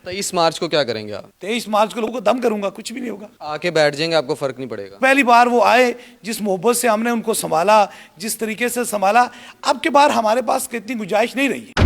23 मार्च को क्या करेंगे आप? 23 मार्च को लोगों को दम करूंगा, कुछ भी नहीं होगा। आके बैठ जाएंगे, आपको फर्क नहीं पड़ेगा? पहली बार वो आए, जिस मोहब्बत से हमने उनको संभाला, जिस तरीके से संभाला, अब की बार हमारे पास इतनी गुंजाइश नहीं रही है।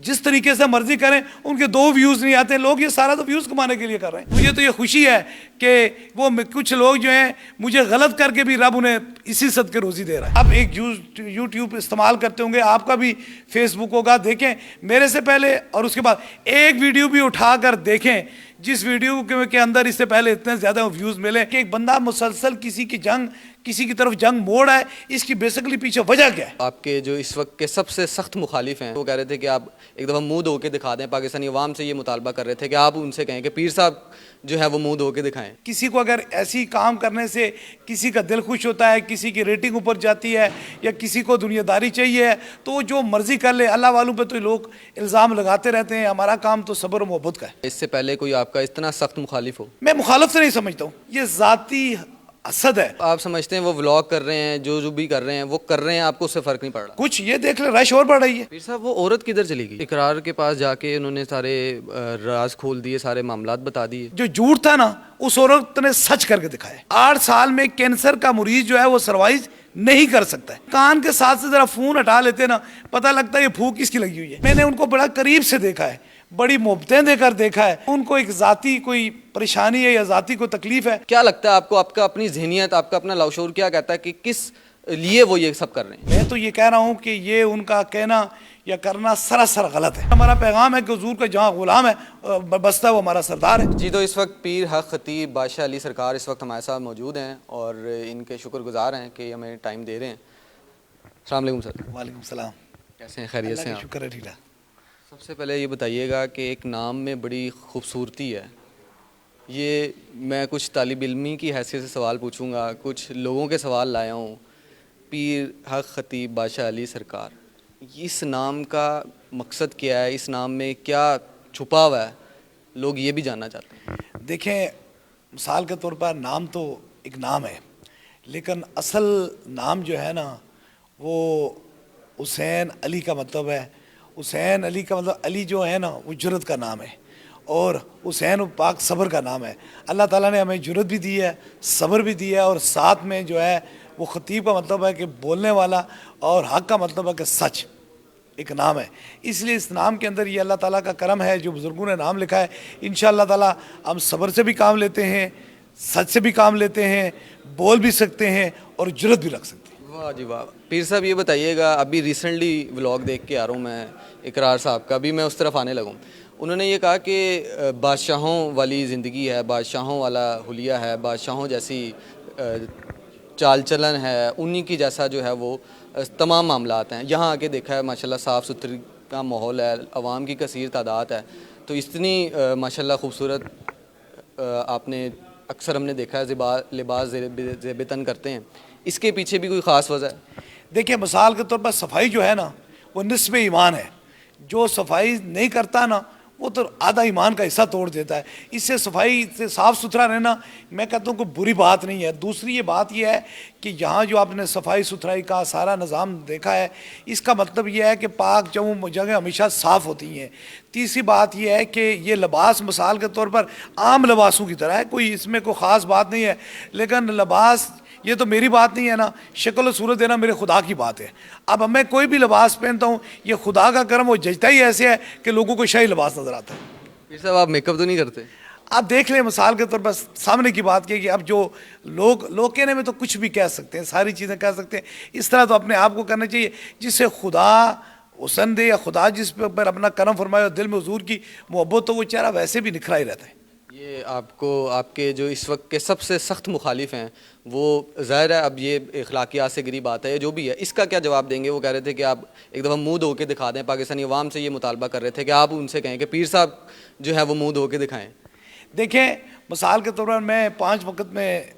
जिस तरीके से मर्जी करें, उनके 2 व्यूज नहीं आते। लोग ये सारा तो व्यूज कमाने के लिए कर रहे हैं। मुझे तो ये खुशी है कि वो कुछ लोग जो हैं मुझे गलत करके भी रब उन्हें इसी सदके रोजी दे रहा है। अब एक यूट्यूब इस्तेमाल करते होंगे, आपका भी फेसबुक होगा, देखें मेरे से पहले और उसके बाद एक वीडियो भी उठाकर देखें जिस वीडियो के अंदर इससे पहले इतने ज़्यादा व्यूज़ मिले कि एक बंदा मुसलसल किसी की तरफ जंग मोड़ है। इसकी बेसिकली पीछे वजह क्या है? आपके जो इस वक्त के सबसे सख्त मुखालिफ हैं वो कह रहे थे कि आप एक दफ़ा मुंह धो के दिखा दें। पाकिस्तानी अवाम से ये मुतालबा कर रहे थे कि आप उनसे कहें कि पीर साहब जो है वो मुंह धो के दिखाएं। किसी को अगर ऐसी काम करने से किसी का दिल खुश होता है, किसी की रेटिंग ऊपर जाती है, या किसी को दुनियादारी चाहिए है, तो वो जो मर्जी कर ले। अल्लाह वालों पे तो लोग इल्ज़ाम लगाते रहते हैं। हमारा काम तो सब्र और मोहब्बत का है। इससे पहले कोई आपका इतना सख्त मुखालिफ हो? मैं मुखालफ से नहीं समझता हूँ, ये ज़ाती असद है। आप समझते हैं वो व्लॉग कर रहे हैं, जो भी कर रहे हैं वो कर रहे हैं, आपको उससे फ़र्क नहीं पड़ रहा? कुछ ये देख ले, रश और बढ़ रही है। पीर साहब वो औरत किधर चली गई? इकरार के पास जाके उन्होंने सारे राज खोल दिए, सारे मामलात बता दिए। जो झूठ था ना, उस औरत ने सच करके दिखाया। 8 साल में कैंसर का मरीज जो है वो सर्वाइव नहीं कर सकता है। कान के साथ से जरा फोन हटा लेते ना, पता लगता है ये फूक किसकी लगी हुई है। मैंने उनको बड़ा करीब से देखा है, बड़ी मोहब्बतें देकर देखा है। उनको एक जाती कोई परेशानी है या जाती कोई तकलीफ है। क्या लगता है आपको, आपका अपनी ज़हनियत, आपका अपना लाशऊर क्या कहता है कि किस लिए वो ये सब कर रहे हैं? मैं तो ये कह रहा हूँ कि ये उनका कहना या करना सरासर गलत है। हमारा पैगाम है कि हुजूर का जहाँ गुलाम है बसता है वो हमारा सरदार है। जी, तो इस वक्त पीर हक खतीब बादशाह अली सरकार इस वक्त हमारे साथ मौजूद हैं और इनके शुक्रगुजार हैं कि हमें टाइम दे रहे हैं। अस्सलाम वालेकुम सर। वालेकुम सलाम। कैसे हैं? खैरियत से हैं? शुक्र है, ठीक है। सबसे पहले ये बताइएगा कि एक नाम में बड़ी खूबसूरती है। ये मैं कुछ तालिब इल्मी की हैसियत से सवाल पूछूंगा, कुछ लोगों के सवाल लाया हूँ। पीर हक खतीब बादशाह अली सरकार, इस नाम का मकसद क्या है? इस नाम में क्या छुपा हुआ है? लोग ये भी जानना चाहते हैं। देखें, मिसाल के तौर पर नाम तो एक नाम है, लेकिन असल नाम जो है ना वो हुसैन अली का मतलब है। हुसैन अली का मतलब, अली जो है ना वो जुर्रत का नाम है, और हुसैन पाक सब्र का नाम है। अल्लाह ताला ने हमें जुर्रत भी दी है, सब्र भी दिया है, और साथ में जो है वो खतीब का मतलब है कि बोलने वाला, और हक का मतलब है कि सच एक नाम है। इसलिए इस नाम के अंदर ये अल्लाह ताला का करम है जो बुज़ुर्गों ने नाम लिखा है। इंशाअल्लाह ताला हम सब्र से भी काम लेते हैं, सच से भी काम लेते हैं, बोल भी सकते हैं और जुर्रत भी रख सकते हैं। वाह जी वाह। पीर साहब ये बताइएगा, अभी रिसेंटली व्लॉग देख के आ रहा हूँ मैं इकरार साहब का, अभी मैं उस तरफ आने लगूँ। उन्होंने ये कहा कि बादशाहों वाली ज़िंदगी है, बादशाहों वाला हुलिया है, बादशाहों जैसी चाल चलन है, उन्हीं की जैसा जो है वो तमाम मामलात हैं। यहाँ आके देखा है माशाल्लाह साफ़ सुथरी का माहौल है, आवाम की कसीर तादाद है, तो इतनी माशाल्लाह खूबसूरत आपने अक्सर हमने देखा है लिबास ज़ेबतन करते हैं। इसके पीछे भी कोई ख़ास वजह है? देखिए, मिसाल के तौर पर सफाई जो है ना वो निस्बे ईमान है। जो सफाई नहीं करता ना वो तो आधा ईमान का हिस्सा तोड़ देता है। इससे सफाई से साफ़ सुथरा रहना मैं कहता हूँ कोई बुरी बात नहीं है। दूसरी ये बात यह है कि यहाँ जो आपने सफाई सुथराई का सारा निज़ाम देखा है, इसका मतलब ये है कि पाक जगह हमेशा साफ़ होती हैं। तीसरी बात यह है कि ये लिबास मिसाल के तौर पर आम लिबासों की तरह है, कोई इसमें कोई ख़ास बात नहीं है। लेकिन लिबास, ये तो मेरी बात नहीं है ना, शक्ल और सूरत देना मेरे खुदा की बात है। अब मैं कोई भी लिबास पहनता हूँ, ये खुदा का करम, वो जचता ही ऐसे है कि लोगों को शाही लिबास नज़र आता है। पीर साहब आप मेकअप तो नहीं करते? आप देख लें, मिसाल के तौर पर सामने की बात की कि अब जो लोग कहने में तो कुछ भी कह सकते हैं, सारी चीज़ें कह सकते हैं। इस तरह तो अपने आप को करना चाहिए जिससे खुदा हुसन दे, या खुदा जिस पर अपना करम फरमाए और दिल में हुजूर की मोहब्बत, तो वो चेहरा वैसे भी निखरा ही रहता है। ये आपको, आपके जो इस वक्त के सबसे सख्त मुखालिफ हैं वो ज़ाहिर है अब ये अखलाकियात से गिरी बात है, जो भी है, इसका क्या जवाब देंगे? वो कह रहे थे कि आप एक दफ़ा मुंह धो के दिखा दें। पाकिस्तानी अवाम से ये मुतालबा कर रहे थे कि आप उनसे कहें कि पीर साहब जो है वो मुंह धो के दिखाएं। देखें, मिसाल के तौर पर मैं 5 वक्त में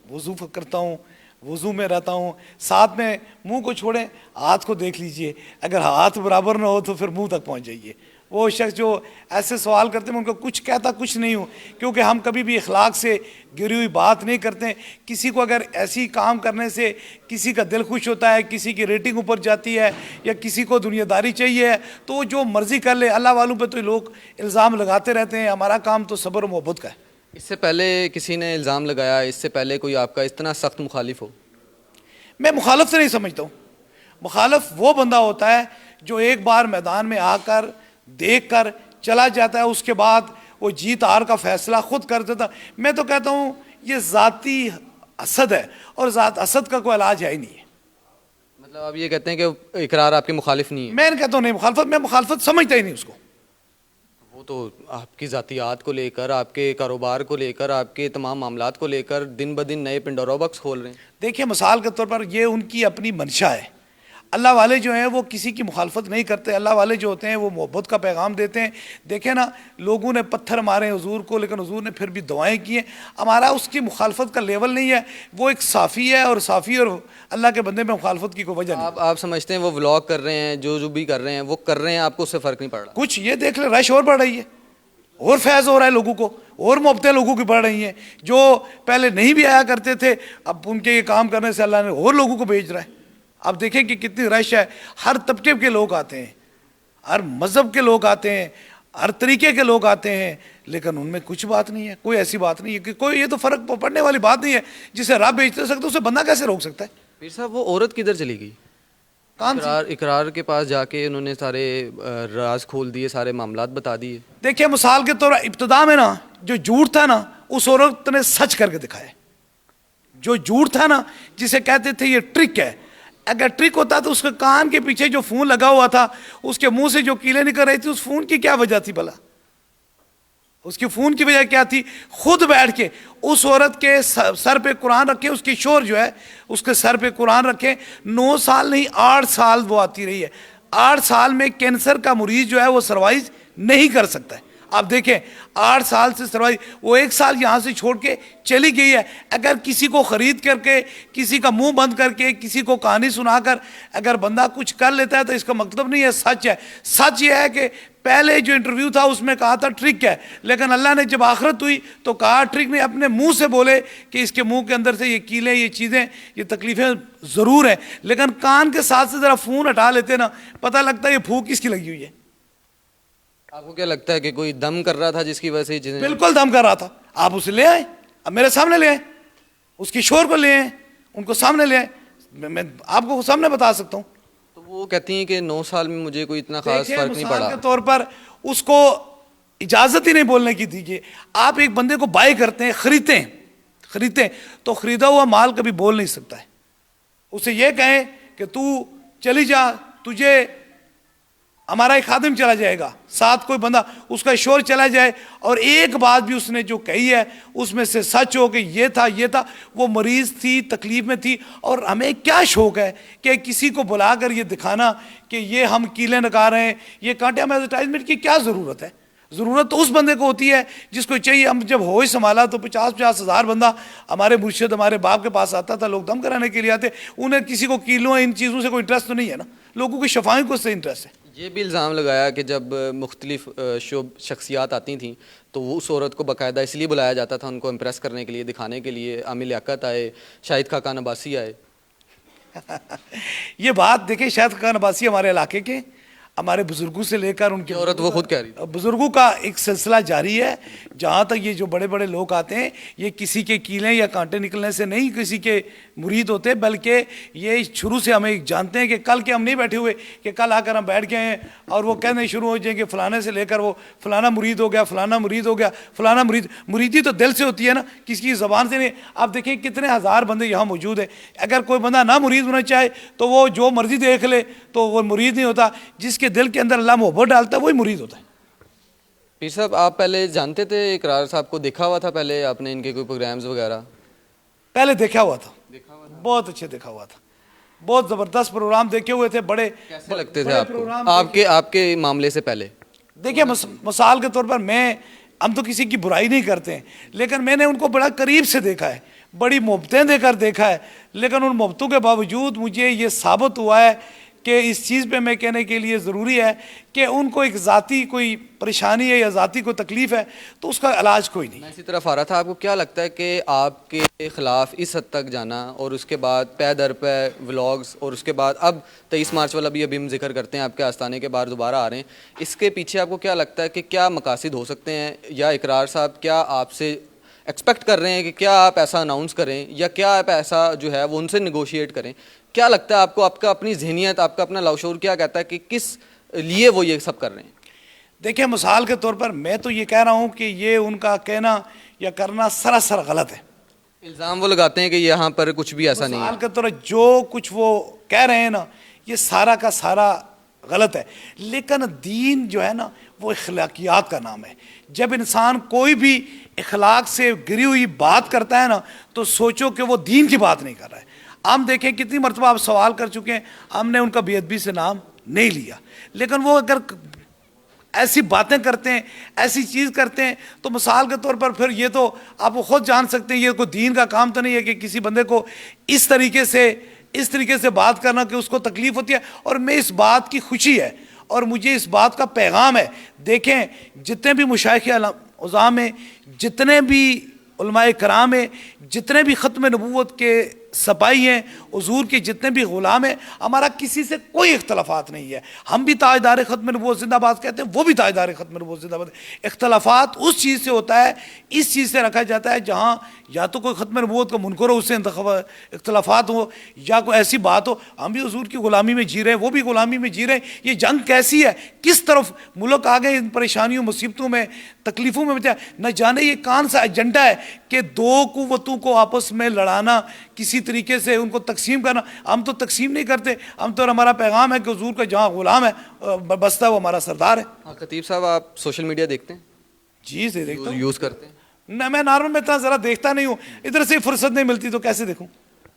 वज़ू करता हूँ, वज़ू में रहता हूँ, साथ में मुंह को छोड़ें हाथ को देख लीजिए। अगर हाथ बराबर ना हो तो फिर मुंह तक पहुँच जाइए। वो शख्स जो ऐसे सवाल करते हैं मैं उनको कुछ कहता कुछ नहीं हूँ, क्योंकि हम कभी भी अखलाक से गिरी हुई बात नहीं करते हैं। किसी को अगर ऐसी काम करने से किसी का दिल खुश होता है, किसी की रेटिंग ऊपर जाती है, या किसी को दुनियादारी चाहिए है, तो वो जो मर्ज़ी कर ले। अल्लाह वालों पे तो लोग इल्ज़ाम लगाते रहते हैं, हमारा काम तो सब्र और मोहब्बत का है। इससे पहले किसी ने इल्ज़ाम लगाया, इससे पहले कोई आपका इतना सख्त मुखालिफ हो? मैं मुखालफ से नहीं समझता हूँ। मुखालफ वो बंदा होता है जो एक बार मैदान में आकर देख कर चला जाता है, उसके बाद वो जीत हार का फैसला खुद कर देता। मैं तो कहता हूँ ये ज़ाती हसद है, और ज़ात हसद का कोई इलाज है ही नहीं है। मतलब आप ये कहते हैं कि इकरार आपके मुखालिफ नहीं है? मैं कहता हूँ नहीं मुखालफत, मैं मुखालफत समझता ही नहीं उसको। वो तो आपकी ज़ातियात को लेकर, आपके कारोबार को लेकर, आपके तमाम मामलात को लेकर दिन ब दिन नए पिंडोरा बॉक्स खोल रहे हैं। देखिए मिसाल के तौर पर ये उनकी अपनी मंशा है। अल्लाह वाले जो हैं वो किसी की मुखालफत नहीं करते। अल्लाह वाले जो होते हैं वो मोहब्बत का पैगाम देते हैं। देखें ना, लोगों ने पत्थर मारे हुजूर को, लेकिन हुजूर ने फिर भी दुआएं की हैं। हमारा उसकी मुखालफत का लेवल नहीं है। वो एक साफ़ी है, और साफ़ी और अल्लाह के बंदे में मुखालफत की कोई वजह नहीं। आप समझते हैं वो व्लॉग कर रहे हैं, जो भी कर रहे हैं वो कर रहे हैं, आपको उससे फ़र्क नहीं पड़ रहा? कुछ ये देख ले, रश और बढ़ रही है, और फैज़ हो रहा है लोगों को, और मोहब्बतें लोगों की बढ़ रही हैं। जो पहले नहीं भी आया करते थे, अब उनके ये काम करने से अल्लाह ने और लोगों को भेज रहा है। आप देखें कि कितनी रश है, हर तबके के लोग आते हैं, हर मज़हब के लोग आते हैं, हर तरीके के लोग आते हैं, लेकिन उनमें कुछ बात नहीं है। कोई ऐसी बात नहीं है कि कोई, ये तो फ़र्क पड़ने वाली बात नहीं है। जिसे रब बेच नहीं सकता उसे बंदा कैसे रोक सकता है? पीर साहब, वो औरत किधर चली गई? इकरार के पास जाके उन्होंने सारे राज खोल दिए, सारे मामलात बता दिए। देखिए मिसाल के तौर पर इब्तिदा में ना जो झूठ था ना, उस औरत ने सच करके दिखाया। जो झूठ था ना, जिसे कहते थे ये ट्रिक है, अगर ट्रिक होता तो उसके कान के पीछे जो फोन लगा हुआ था, उसके मुंह से जो कीलें निकल रही थी, उस फोन की क्या वजह थी भला? उसकी फोन की वजह क्या थी? खुद बैठ के उस औरत के सर पे कुरान रखे, उसकी शोर जो है उसके सर पे कुरान रखे। 9 साल नहीं 8 साल वो आती रही है। 8 साल में कैंसर का मरीज जो है वो सर्वाइव नहीं कर सकता है। आप देखें 8 साल से सर्वाइव, वो 1 साल यहाँ से छोड़ के चली गई है। अगर किसी को ख़रीद करके, किसी का मुंह बंद करके, किसी को कहानी सुनाकर अगर बंदा कुछ कर लेता है तो इसका मतलब नहीं है सच है। सच ये है कि पहले जो इंटरव्यू था उसमें कहा था ट्रिक है, लेकिन अल्लाह ने जब आखिरत हुई तो कहा ट्रिक नहीं, अपने मुंह से बोले कि इसके मुंह के अंदर से ये कीलें, ये चीज़ें, ये तकलीफ़ें ज़रूर हैं, लेकिन कान के साथ से ज़रा फ़ोन हटा लेते ना, पता लगता है ये फूक किसकी लगी हुई है। आपको क्या लगता है कि कोई दम कर रहा था जिसकी वजह से चीजें? बिल्कुल दम कर रहा था। आप उसे ले आए, अब मेरे सामने ले आए, उसकी शोर को ले आए, उनको सामने ले आए, मैं आपको सामने बता सकता हूँ। तो वो कहती हैं कि 9 साल में मुझे कोई इतना खास फर्क नहीं पड़ा। के तौर पर उसको इजाज़त ही नहीं बोलने की दीजिए। आप एक बंदे को बाय करते हैं, खरीदते हैं तो खरीदा हुआ माल कभी बोल नहीं सकता है। उसे ये कहें कि तू चली जा, तुझे हमारा एक खादिम चला जाएगा, साथ कोई बंदा, उसका शोर चला जाए, और एक बात भी उसने जो कही है उसमें से सच हो कि ये था, वो मरीज़ थी, तकलीफ़ में थी। और हमें क्या शौक़ है कि किसी को बुलाकर ये दिखाना कि ये हम कीलें लगा रहे हैं, ये कांटे, हम एडवर्टाइजमेंट की क्या ज़रूरत है? ज़रूरत तो उस बंदे को होती है जिसको चाहिए। हम जब होश संभाला तो 50-50 हज़ार बंदा हमारे मुर्शिद, हमारे बाप के पास आता था, लोग दम कराने के लिए आते। उन्हें किसी को कीलों, इन चीज़ों से कोई इंटरेस्ट तो नहीं है ना, लोगों की शफाई को उससे इंटरेस्ट है। ये भी इल्ज़ाम लगाया कि जब मुख्तलिफ शख्सियात आती थी तो वो उस औरत को बाकायदा इसलिए बुलाया जाता था, उनको इम्प्रेस करने के लिए, दिखाने के लिए। आमिर लियाकत आए, शाहिद खाकान अब्बासी आए। ये बात देखिए, शाहिद खाकान अब्बासी हमारे इलाके के, हमारे बुजुर्गों से लेकर उनकी औरत वो खुद कह रही थी। बुजुर्गों का एक सिलसिला जारी है। जहाँ तक ये जो बड़े बड़े लोग आते हैं, ये किसी के कीलें या कांटे निकलने से नहीं किसी के मुरीद होते, बल्कि ये शुरू से हमें जानते हैं कि कल के हम नहीं बैठे हुए कि कल आकर हम बैठ गए हैं और वो कहने शुरू हो जाएंगे फलाने से लेकर वो फलाना मुरीद हो गया, फलाना मुरीद हो गया, फलाना मुरीद। मुरीदी तो दिल से होती है ना, किसी की ज़बान से नहीं। आप देखिए कितने हज़ार बंदे यहाँ मौजूद हैं। अगर कोई बंदा ना मुरीद होना चाहे तो वो जो मर्जी देख ले तो वो मुरीद नहीं होता। जिसके दिल के अंदर अल्लाह मोहब्बत डालता है वही मुरीद होता है। पीर साहब, आप पहले जानते थे इकरार साहब को? देखा हुआ था पहले आपने इनके कोई प्रोग्राम्स वगैरह? पहले देखा हुआ था, बहुत अच्छे देखा हुआ था, बहुत ज़बरदस्त प्रोग्राम देखे हुए थे। बड़े कैसे लगते थे आपको आपके मामले से पहले? देखिए मिसाल के तौर पर हम तो किसी की बुराई नहीं करते हैं, लेकिन मैंने उनको बड़ा करीब से देखा है, बड़ी मोहब्बतें देकर देखा है। लेकिन उन मोहब्बतों के बावजूद मुझे ये साबित हुआ है कि इस चीज़ पे मैं कहने के लिए ज़रूरी है कि उनको एक ज़ाती कोई परेशानी है या ज़ाती कोई तकलीफ़ है तो उसका इलाज कोई नहीं। मैं इसी तरफ आ रहा था, आपको क्या लगता है कि आपके ख़िलाफ़ इस हद तक जाना और उसके बाद पै दर पे व्लॉग्स और उसके बाद अब 23 मार्च वाला भी अभी हम जिक्र करते हैं, आपके आस्थाने के बाहर दोबारा आ रहे हैं, इसके पीछे आपको क्या लगता है कि क्या मकासद हो सकते हैं, या इकरार साहब क्या आपसे एक्सपेक्ट कर रहे हैं कि क्या आप ऐसा अनाउंस करें या क्या आप ऐसा जो है वो उनसे निगोशिएट करें? क्या लगता है आपको, आपका अपनी जहनियत, आपका अपना लाशऊर क्या कहता है कि किस लिए वो ये सब कर रहे हैं? देखिए, मिसाल के तौर पर मैं तो ये कह रहा हूँ कि ये उनका कहना या करना सरासर गलत है। इल्ज़ाम वो लगाते हैं कि यहाँ पर कुछ भी ऐसा नहीं है। मिसाल के तौर पर जो कुछ वो कह रहे हैं ना, ये सारा का सारा गलत है। लेकिन दीन जो है ना वो अखलाकियात का नाम है। जब इंसान कोई भी अखलाक से गिरी हुई बात करता है ना तो सोचो कि वो दीन की बात नहीं कर रहा है। हम देखें कितनी मरतबा आप सवाल कर चुके हैं, हमने उनका बेअदबी से नाम नहीं लिया, लेकिन वो अगर ऐसी बातें करते हैं, ऐसी चीज़ करते हैं तो मिसाल के तौर पर फिर ये तो आप खुद जान सकते हैं ये कोई दीन का काम तो नहीं है कि किसी बंदे को इस तरीके से बात करना कि उसको तकलीफ़ होती है। और मैं इस बात की खुशी है और मुझे इस बात का पैगाम है। देखें, जितने भी मुशाइख उज़ाम हैं, जितने भी उलमाए कराम हैं, जितने भी ख़त्म नबूवत के सपाई हैं, हुजूर के जितने भी ग़ुलाम हैं, हमारा किसी से कोई इख्तलाफात नहीं है। हम भी ताजदार ख़त्म नबूवत ज़िंदाबाद कहते हैं, वो भी ताजदार ख़त्म नबूवत ज़िंदाबाद। इख्तलाफात उस चीज़ से होता है, इस चीज़ से रखा जाता है जहाँ या तो कोई ख़त्म नबूवत को मुनकर हो, उससे इख्तलाफात हो, या कोई ऐसी बात हो। हम भी हुजूर की ग़ुलामी में जी रहे हैं, वो भी ग़ुलामी में जी रहे हैं। ये जंग कैसी है, किस तरफ मुल्क आ गए इन परेशानियों, मुसीबतों में, तकलीफ़ों में। न जाने ये कौन सा एजेंडा है कि दो कुव्वतों को आपस में लड़ाना, किसी तरीके से उनको तकसीम करना। हम तो तकसीम नहीं करते, हम तो, हमारा पैगाम है कि हुजूर का जहाँ ग़ुलाम है बसता है वो हमारा सरदार है। हाँ, खतीब साहब, आप सोशल मीडिया देखते हैं? जी से देखता हूँ, यूज़ करते हैं? न, मैं नॉर्मल में इतना ज़रा देखता नहीं हूँ, इधर से फुर्सत नहीं मिलती तो कैसे देखूँ।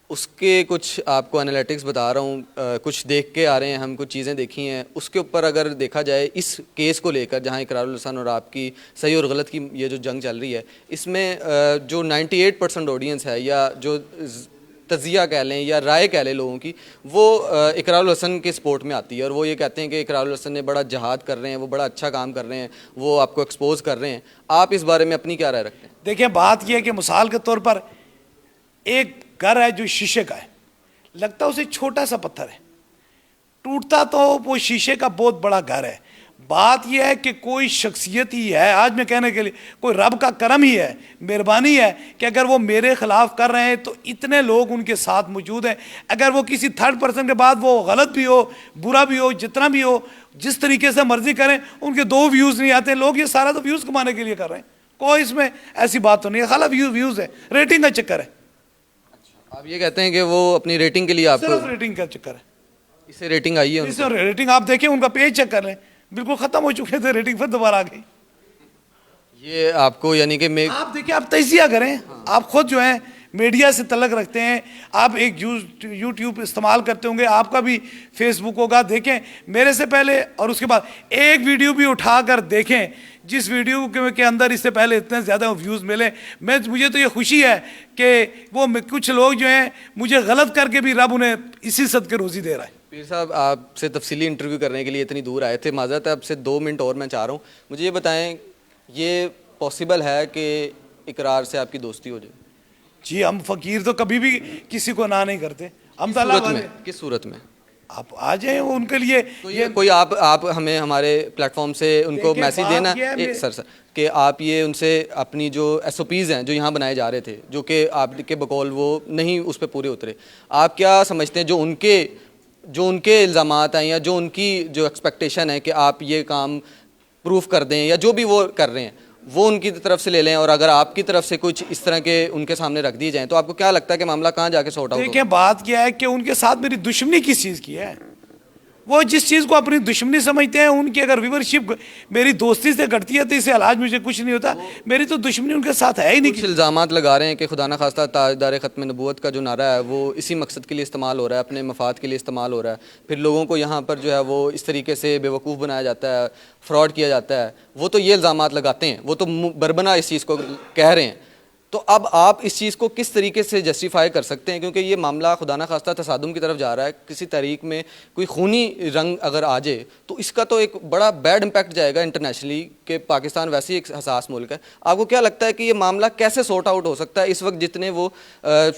उसके कुछ आपको एनालिटिक्स बता रहा हूँ, कुछ देख के आ रहे हैं हम, कुछ चीज़ें देखी हैं उसके ऊपर। अगर देखा जाए इस केस को लेकर जहाँ इकरारुल हसन और आपकी सही और गलत की ये जो जंग चल रही है, इसमें जो 98% ऑडियंस है या जो तजिया कह लें या राय कह लें लोगों की, वो इकरारुल हसन के सपोर्ट में आती है और वो ये कहते हैं कि इकरारुल हसन ने बड़ा जहाद कर रहे हैं, वो बड़ा अच्छा काम कर रहे हैं, वो आपको एक्सपोज कर रहे हैं। आप इस बारे में अपनी क्या राय रखते हैं? देखिए, बात यह है कि मिसाल के तौर पर एक घर है जो शीशे का है, लगता है उसे छोटा सा पत्थर है, टूटता तो वो शीशे का बहुत बड़ा घर है। बात यह है कि कोई शख्सियत ही है, आज मैं कहने के लिए कोई रब का करम ही है, मेहरबानी है कि अगर वो मेरे खिलाफ कर रहे हैं तो इतने लोग उनके साथ मौजूद हैं। अगर वो किसी थर्ड पर्सन के बाद वो गलत भी हो, बुरा भी हो, जितना भी हो, जिस तरीके से मर्जी करें, उनके 2 व्यूज़ नहीं आते। लोग ये सारा तो व्यूज़ कमाने के लिए कर रहे हैं, कोई इसमें ऐसी बात तो नहीं है, खाला व्यूज़ है, रेटिंग का चक्कर है। आप ये कहते हैं कि वो अपनी रेटिंग के लिए आपको, सिर्फ रेटिंग का चक्कर है। इससे रेटिंग आई है उनको? इससे रेटिंग आप देखें, उनका पेज चेक कर लें, बिल्कुल ख़त्म हो चुके थे, रेटिंग फिर दोबारा आ गई। ये आपको यानी कि मैं, आप देखिए, आप तजिया करें, आप खुद जो है मीडिया से तल्लक रखते हैं, आप एक यूट्यूब इस्तेमाल करते होंगे, आपका भी फेसबुक होगा, देखें मेरे से पहले और उसके बाद एक वीडियो भी उठाकर देखें जिस वीडियो के अंदर इससे पहले इतने ज़्यादा व्यूज़ मिले। मुझे तो ये खुशी है कि वो कुछ लोग जो हैं मुझे गलत करके भी रब उन्हें इसी सदके रोज़ी दे रहा है। पीर साहब, आपसे तफसीली इंटरव्यू करने के लिए इतनी दूर आए थे, माज़रत है आपसे 2 मिनट और मैं चाह रहा हूँ। मुझे ये बताएं, ये पॉसिबल है कि इकरार से आपकी दोस्ती हो जाए? जी, हम फ़कीर तो कभी भी किसी को ना नहीं करते, हम तो अल्लाह वाले। किस सूरत में? आप आ जाए उनके लिए। तो ये कोई आप हमें हमारे प्लेटफॉर्म से उनको मैसेज देना सर कि आप ये उनसे अपनी जो SOPs हैं जो यहाँ बनाए जा रहे थे, जो कि आपके बकौल वो नहीं उस पर पूरे उतरे, आप क्या समझते हैं जो उनके इल्ज़ामात हैं या जो उनकी जो एक्सपेक्टेशन है कि आप ये काम प्रूफ कर दें या जो भी वो कर रहे हैं वो उनकी तरफ से ले लें, और अगर आपकी तरफ से कुछ इस तरह के उनके सामने रख दिए जाएं, तो आपको क्या लगता है कि मामला कहाँ जाके सॉर्ट आउट होगा? देखिए, बात क्या है कि उनके साथ मेरी दुश्मनी किस चीज़ की है। वो जिस चीज़ को अपनी दुश्मनी समझते हैं, उनकी अगर व्यूवरशिप मेरी दोस्ती से घटती है तो इससे इलाज मुझे कुछ नहीं होता। मेरी तो दुश्मनी उनके साथ है ही नहीं। कुछ इल्ज़ामात लगा रहे हैं कि खुदा न खास्ता ताजदार ख़त्म नबूवत का जो नारा है वो इसी मकसद के लिए इस्तेमाल हो रहा है, अपने मफाद के लिए इस्तेमाल हो रहा है, फिर लोगों को यहाँ पर जो है वो इस तरीके से बेवकूफ़ बनाया जाता है, फ्रॉड किया जाता है। वो तो ये इल्ज़ामात लगाते हैं, वो तो बरबना इस चीज़ को कह रहे हैं। तो अब आप इस चीज़ को किस तरीके से जस्टिफाई कर सकते हैं, क्योंकि ये मामला खुदा न खास्ता तसादुम की तरफ जा रहा है, किसी तारीख में कोई खूनी रंग अगर आ जाए तो इसका तो एक बड़ा बैड इम्पैक्ट जाएगा इंटरनेशनली, कि पाकिस्तान वैसे ही एक हसास मुल्क है। आपको क्या लगता है कि ये मामला कैसे सॉर्ट आउट हो सकता है? इस वक्त जितने वो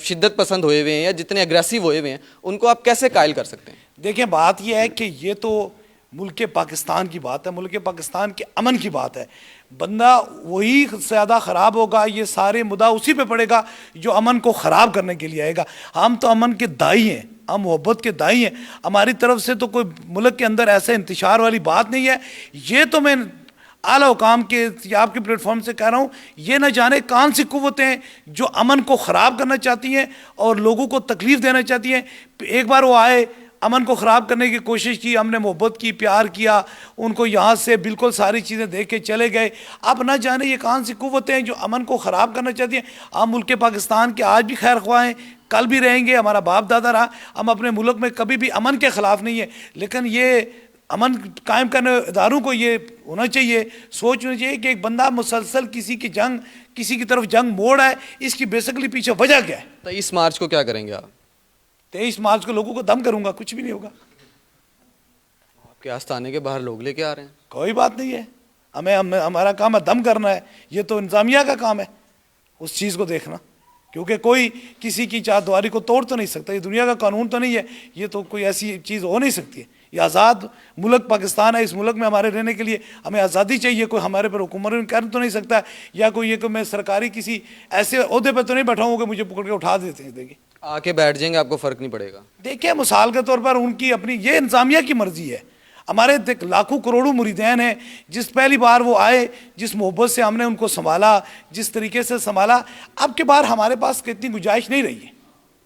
शिद्दत पसंद हुए हुए हैं या जितने अग्रेसिव हुए हुए हैं, उनको आप कैसे कायल कर सकते हैं? देखिए, बात यह है कि ये तो मुल्क पाकिस्तान की बात है, मुल्क पाकिस्तान के अमन की बात है। बंदा वही ज़्यादा ख़राब होगा, ये सारे मुद्दा उसी पे पड़ेगा जो अमन को ख़राब करने के लिए आएगा। हम तो अमन के दाई हैं, हम मोहब्बत के दाई हैं। हमारी तरफ से तो कोई मुल्क के अंदर ऐसे इंतशार वाली बात नहीं है। ये तो मैं आला हुकाम के या आपके प्लेटफॉर्म से कह रहा हूँ, ये न जाने कौन सी कुव्वतें जो अमन को ख़राब करना चाहती हैं और लोगों को तकलीफ़ देना चाहती हैं। एक बार वो आए, अमन को ख़राब करने की कोशिश की, हमने मोहब्बत की, प्यार किया, उनको यहाँ से बिल्कुल सारी चीज़ें देख के चले गए। अब ना जाने ये कौन सी कुव्वतें हैं जो अमन को ख़राब करना चाहती हैं। हम मुल्क पाकिस्तान के आज भी खैर ख्वाह हैं, कल भी रहेंगे, हमारा बाप दादा रहा। हम अपने मुल्क में कभी भी अमन के ख़िलाफ़ नहीं है, लेकिन ये अमन कायम करने इदारों को ये होना चाहिए, सोच होनी चाहिए कि एक बंदा मुसलसल किसी की जंग, किसी की तरफ जंग मोड़ है, इसकी बेसिकली पीछे वजह क्या है। 23 मार्च को क्या करेंगे आप? 23 मार्च को लोगों को दम करूंगा, कुछ भी नहीं होगा। आपके आस्थाने के बाहर लोग लेके आ रहे हैं। कोई बात नहीं है, हमारा काम है दम करना है। ये तो इंतजामिया का काम है उस चीज़ को देखना, क्योंकि कोई किसी की चारदीवारी को तोड़ तो नहीं सकता। ये दुनिया का कानून तो नहीं है, ये तो कोई ऐसी चीज़ हो नहीं सकती है। ये आज़ाद मुल्क पाकिस्तान है, इस मुल्क में हमारे रहने के लिए हमें आज़ादी चाहिए। कोई हमारे पर हुकूमत कर तो नहीं सकता, या कोई ये कि मैं सरकारी किसी ऐसे अहदे पर तो नहीं बैठा हूँ कि मुझे पकड़ के उठा देते हैं। देखिए, आके बैठ जाएंगे, आपको फ़र्क नहीं पड़ेगा। देखिए, मिसाल के तौर पर उनकी अपनी ये इंतजामिया की मर्जी है। हमारे लाखों करोड़ों मुरीदैन हैं, जिस पहली बार वो आए, जिस मोहब्बत से हमने उनको संभाला, जिस तरीके से संभाला, अब के बार हमारे पास इतनी गुंजाइश नहीं रही है।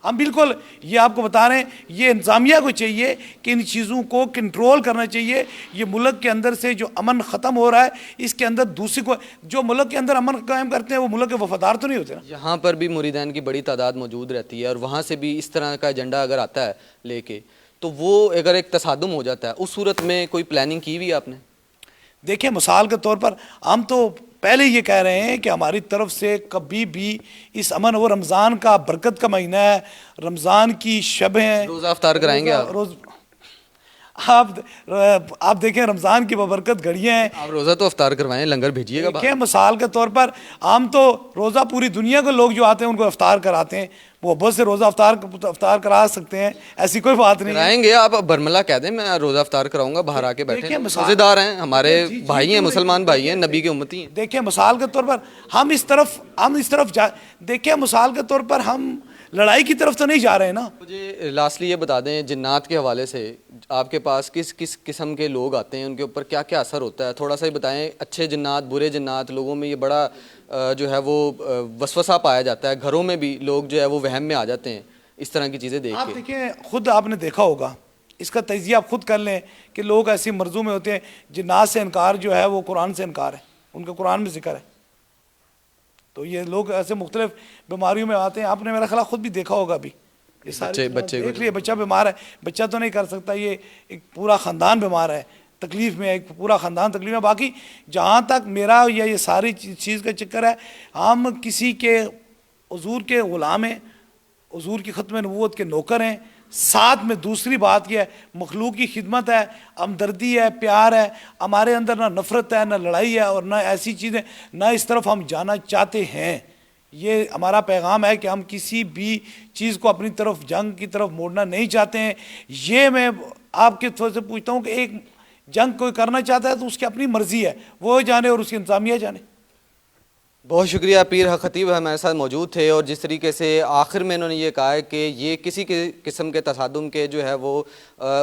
हम बिल्कुल ये आपको बता रहे हैं, ये इंतजामिया को चाहिए कि इन चीज़ों को कंट्रोल करना चाहिए। ये मुल्क के अंदर से जो अमन ख़त्म हो रहा है, इसके अंदर दूसरी को, जो मुल्क के अंदर अमन कायम करते हैं वो मुल्क के वफादार तो नहीं होते ना। यहाँ पर भी मुरीदैन की बड़ी तादाद मौजूद रहती है, और वहाँ से भी इस तरह का एजेंडा अगर आता है लेके, तो वो अगर एक तसादुम हो जाता है, उस सूरत में कोई प्लानिंग की हुई आपने? देखिए, मिसाल के तौर पर हम तो पहले ये कह रहे हैं कि हमारी तरफ से कभी भी इस अमन, वो रमज़ान का बरकत का महीना है, रमज़ान की शब है, रोज़ा अफ्तार कराएंगे आप? रोज़ आप देखें, रमज़ान की बबरकत घड़ियाँ हैं। आप रोज़ा तो अफ्तार करवाएं, लंगर भेजिएगा। देखिए, मिसाल के तौर पर हम तो रोज़ा पूरी दुनिया के लोग जो आते हैं उनको अफ्तार कराते हैं। वो बहुत से रोज़ा अफ्तार करा सकते हैं, ऐसी कोई बात नहीं है। कराएंगे, आप बरमला कह दें मैं रोज़ा अफ्तार कराऊंगा, बाहर आके बैठे, रोज़ेदार हैं, हमारे भाई हैं, मुसलमान भाई हैं, नबी के उम्मती हैं। देखिए, मिसाल के तौर पर हम इस तरफ देखिए, मिसाल के तौर पर हम लड़ाई की तरफ तो नहीं जा रहे हैं ना। मुझे लास्टली ये बता दें, जिन्नात के हवाले से आपके पास किस किस किस्म के लोग आते हैं, उनके ऊपर क्या क्या असर होता है, थोड़ा सा ही बताएं। अच्छे जिन्नात, बुरे जिन्नात, लोगों में ये बड़ा जो है वो वसवसा पाया जाता है, घरों में भी लोग जो है वो वहम में आ जाते हैं इस तरह की चीज़ें देख के। आप देखिए, खुद आपने देखा होगा, इसका तजिया आप खुद कर लें कि लोग ऐसी मर्जों में होते हैं। जिन्नात से इनकार जो है वो कुरान से इनकार है, उनका कुरान में जिक्र है। तो ये लोग ऐसे मुख्तलिफ बीमारियों में आते हैं। आपने मेरा ख्याल खुद भी देखा होगा अभी, ये सारे बच्चे देख लिए, बच्चा बीमार है, बच्चा तो नहीं कर सकता, ये एक पूरा ख़ानदान बीमार है, तकलीफ़ में, एक पूरा ख़ानदान तकलीफ़ में। बाकी जहाँ तक मेरा या ये सारी चीज़ का चक्कर है, हम किसी के हुजूर के ग़ुलाम हैं, हुजूर की ख़त्म नबूवत के नौकर हैं। साथ में दूसरी बात यह है, मखलूक की खिदमत है, हमदर्दी है, प्यार है। हमारे अंदर ना नफ़रत है, ना लड़ाई है, और ना ऐसी चीज़ें, ना इस तरफ हम जाना चाहते हैं। ये हमारा पैगाम है कि हम किसी भी चीज़ को अपनी तरफ, जंग की तरफ मोड़ना नहीं चाहते हैं। ये मैं आपके थोड़े से पूछता हूँ कि एक जंग कोई करना चाहता है तो उसकी अपनी मर्ज़ी है, वो जाने और उसकी इंतज़ामिया जाने। बहुत शुक्रिया, पीर हक खतीब हमारे साथ मौजूद थे, और जिस तरीके से आखिर में इन्होंने ये कहा है कि ये किसी के किस्म के तसादुम के जो है वो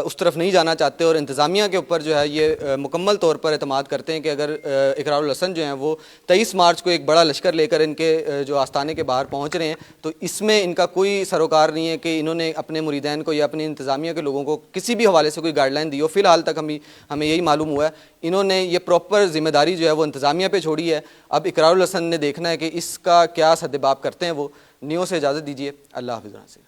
उस तरफ नहीं जाना चाहते, और इंतज़ामिया के ऊपर जो है ये मुकम्मल तौर पर एतमाद करते हैं कि अगर इकरारुल हसन जो हैं वो 23 मार्च को एक बड़ा लश्कर लेकर इनके जो आस्थाने के बाहर पहुँच रहे हैं, तो इसमें इनका कोई सरोकार नहीं है कि इन्होंने अपने मुरीदैन को या अपनी इंतज़ामिया के लोगों को किसी भी हवाले से कोई गाइडलाइन दी हो। फ़िलहाल तक हमें यही मालूम हुआ है, इन्होंने ये प्रॉपर ज़िम्मेदारी जो है वो इंतज़ामिया पे छोड़ी है। अब इकरारुल हसन ने देखना है कि इसका क्या सद्देबाब करते हैं वो। नियो से इजाज़त दीजिए, अल्लाह हाफ़िज़।